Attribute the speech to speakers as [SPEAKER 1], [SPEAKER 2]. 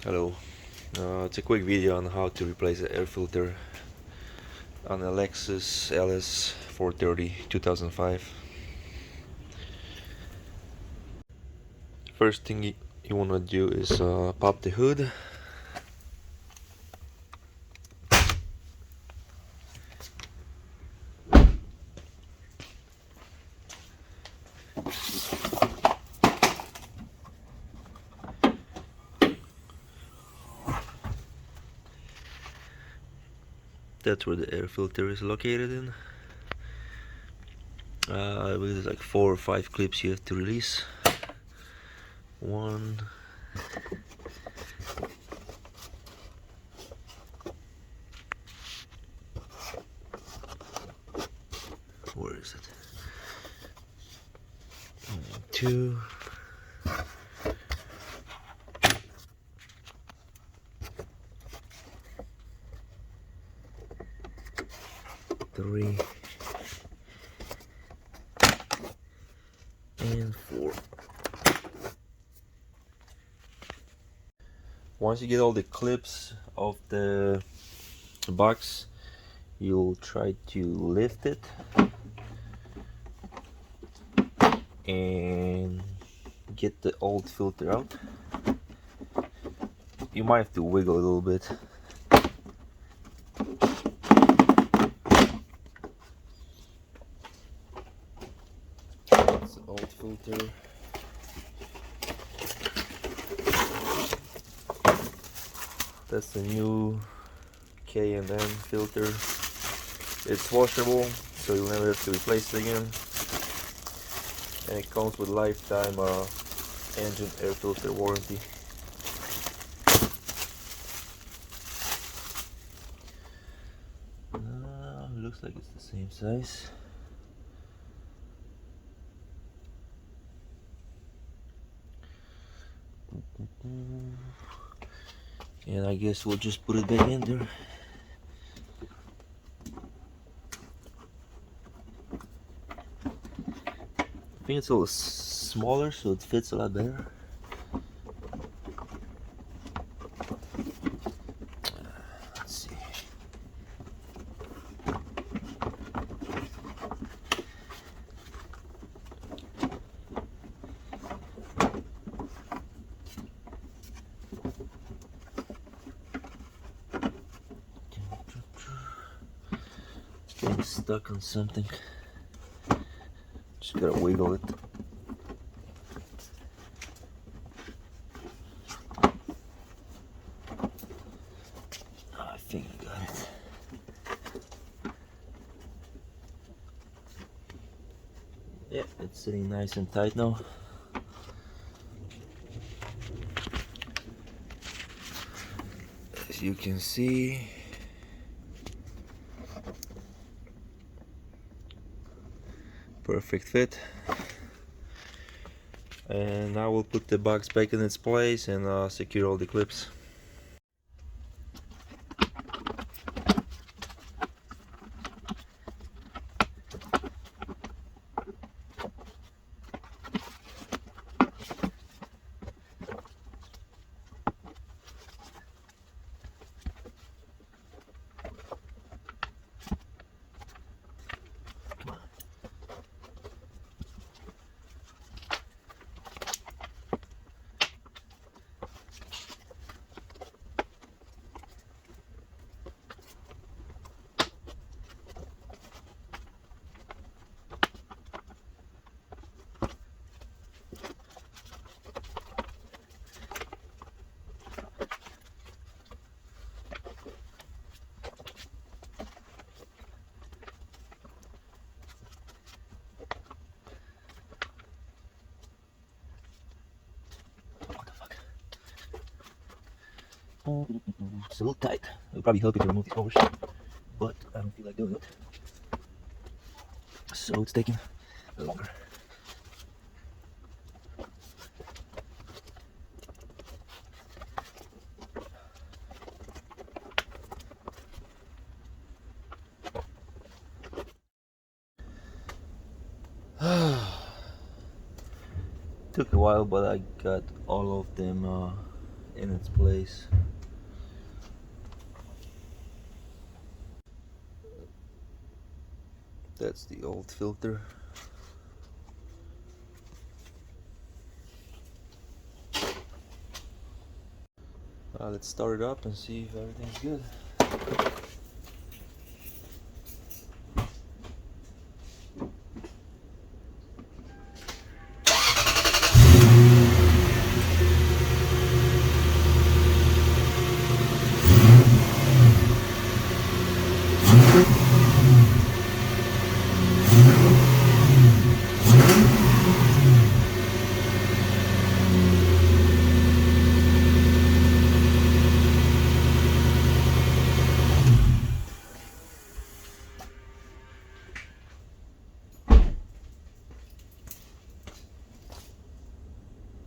[SPEAKER 1] Hello, it's a quick video on how to replace the air filter on a Lexus ls430 2005. First thing you want to do is pop the hood. That's where the air filter is located in. I believe there's like 4 or 5 clips you have to release. One, where is it? Two, three, and 4. Once you get all the clips of the box, you'll try to lift it and get the old filter out. You might have to wiggle a little bit. That's the old filter. That's the new K&N filter. It's washable, so you'll never have to replace it again. And it comes with lifetime engine air filter warranty. Looks like it's the same size. And I guess we'll just put it back in there. I think it's a little smaller, so it fits a lot better. Let's see. It's getting stuck on something. Just gotta wiggle it. I think I got it. Yeah, it's sitting nice and tight now. As you can see, perfect fit. And now we'll put the box back in its place and secure all the clips. It's a little tight. It would probably help if you remove the covers, but I don't feel like doing it, so it's taking longer. Took a while, but I got all of them in its place. That's the old filter. Let's start it up and see if everything's good.